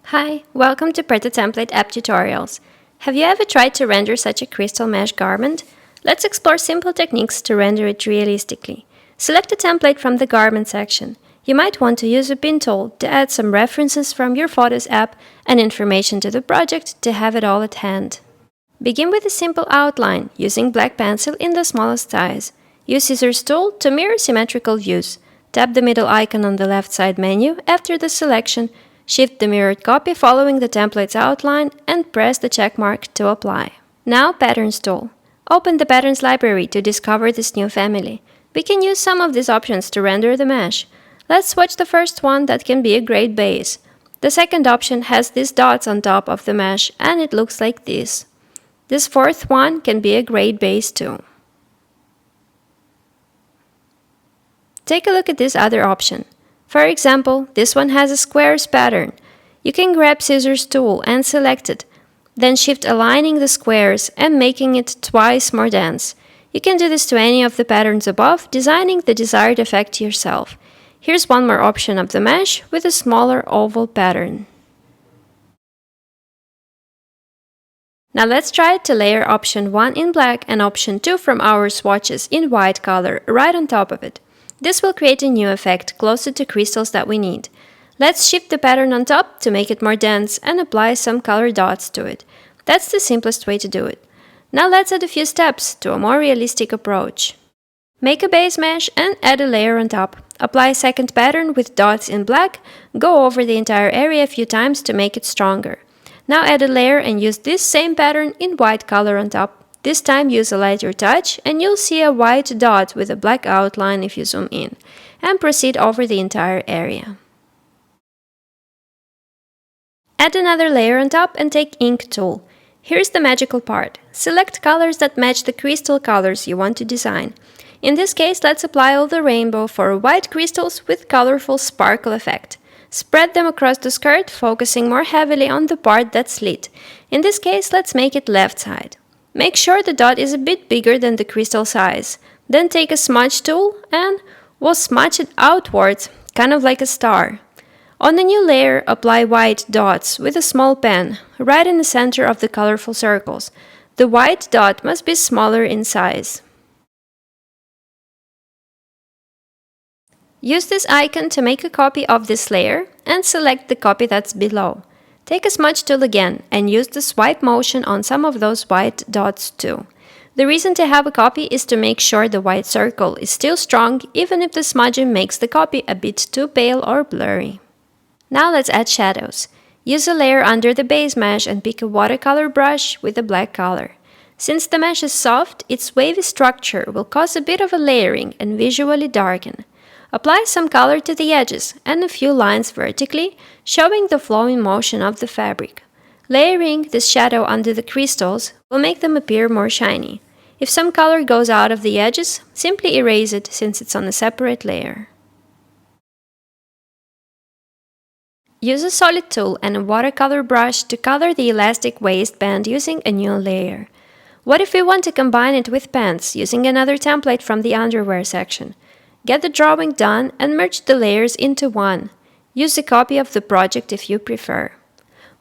Hi, welcome to Prêt-à-Template app tutorials. Have you ever tried to render such a crystal mesh garment? Let's explore simple techniques to render it realistically. Select a template from the garment section. You might want to use a pin tool to add some references from your Photos app and information to the project to have it all at hand. Begin with a simple outline using black pencil in the smallest size. Use Scissors tool to mirror symmetrical views. Tap the middle icon on the left side menu after the selection. Shift the mirrored copy following the template's outline and press the check mark to apply. Now Patterns tool. Open the Patterns library to discover this new family. We can use some of these options to render the mesh. Let's swatch the first one that can be a great base. The second option has these dots on top of the mesh and it looks like this. This fourth one can be a great base too. Take a look at this other option. For example, this one has a squares pattern. You can grab Scissors tool and select it, then shift aligning the squares and making it twice more dense. You can do this to any of the patterns above, designing the desired effect yourself. Here's one more option of the mesh with a smaller oval pattern. Now let's try to layer option 1 in black and option 2 from our swatches in white color right on top of it. This will create a new effect closer to crystals that we need. Let's shift the pattern on top to make it more dense and apply some color dots to it. That's the simplest way to do it. Now let's add a few steps to a more realistic approach. Make a base mesh and add a layer on top. Apply a second pattern with dots in black. Go over the entire area a few times to make it stronger. Now add a layer and use this same pattern in white color on top. This time use a lighter touch and you'll see a white dot with a black outline if you zoom in, and proceed over the entire area. Add another layer on top and take Ink tool. Here's the magical part. Select colors that match the crystal colors you want to design. In this case, let's apply all the rainbow for white crystals with colorful sparkle effect. Spread them across the skirt, focusing more heavily on the part that's lit. In this case, let's make it left side. Make sure the dot is a bit bigger than the crystal size. Then take a smudge tool and we'll smudge it outwards, kind of like a star. On the new layer, apply white dots with a small pen, right in the center of the colorful circles. The white dot must be smaller in size. Use this icon to make a copy of this layer and select the copy that's below. Take a smudge tool again and use the swipe motion on some of those white dots too. The reason to have a copy is to make sure the white circle is still strong even if the smudging makes the copy a bit too pale or blurry. Now let's add shadows. Use a layer under the base mesh and pick a watercolor brush with a black color. Since the mesh is soft, its wavy structure will cause a bit of a layering and visually darken. Apply some color to the edges and a few lines vertically, showing the flowing motion of the fabric. Layering this shadow under the crystals will make them appear more shiny. If some color goes out of the edges, simply erase it since it's on a separate layer. Use a solid tool and a watercolor brush to color the elastic waistband using a new layer. What if we want to combine it with pants using another template from the underwear section? Get the drawing done and merge the layers into one. Use a copy of the project if you prefer.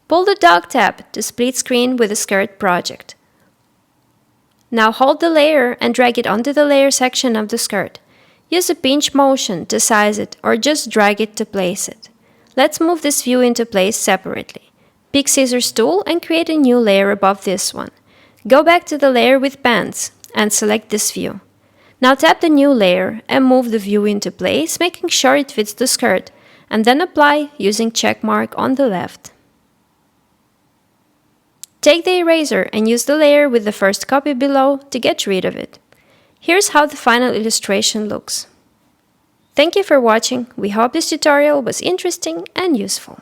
Pull the dog tab to split screen with the skirt project. Now hold the layer and drag it onto the layer section of the skirt. Use a pinch motion to size it or just drag it to place it. Let's move this view into place separately. Pick Scissors tool and create a new layer above this one. Go back to the layer with pants and select this view. Now tap the new layer and move the view into place, making sure it fits the skirt, and then apply using check mark on the left. Take the eraser and use the layer with the first copy below to get rid of it. Here's how the final illustration looks. Thank you for watching. We hope this tutorial was interesting and useful.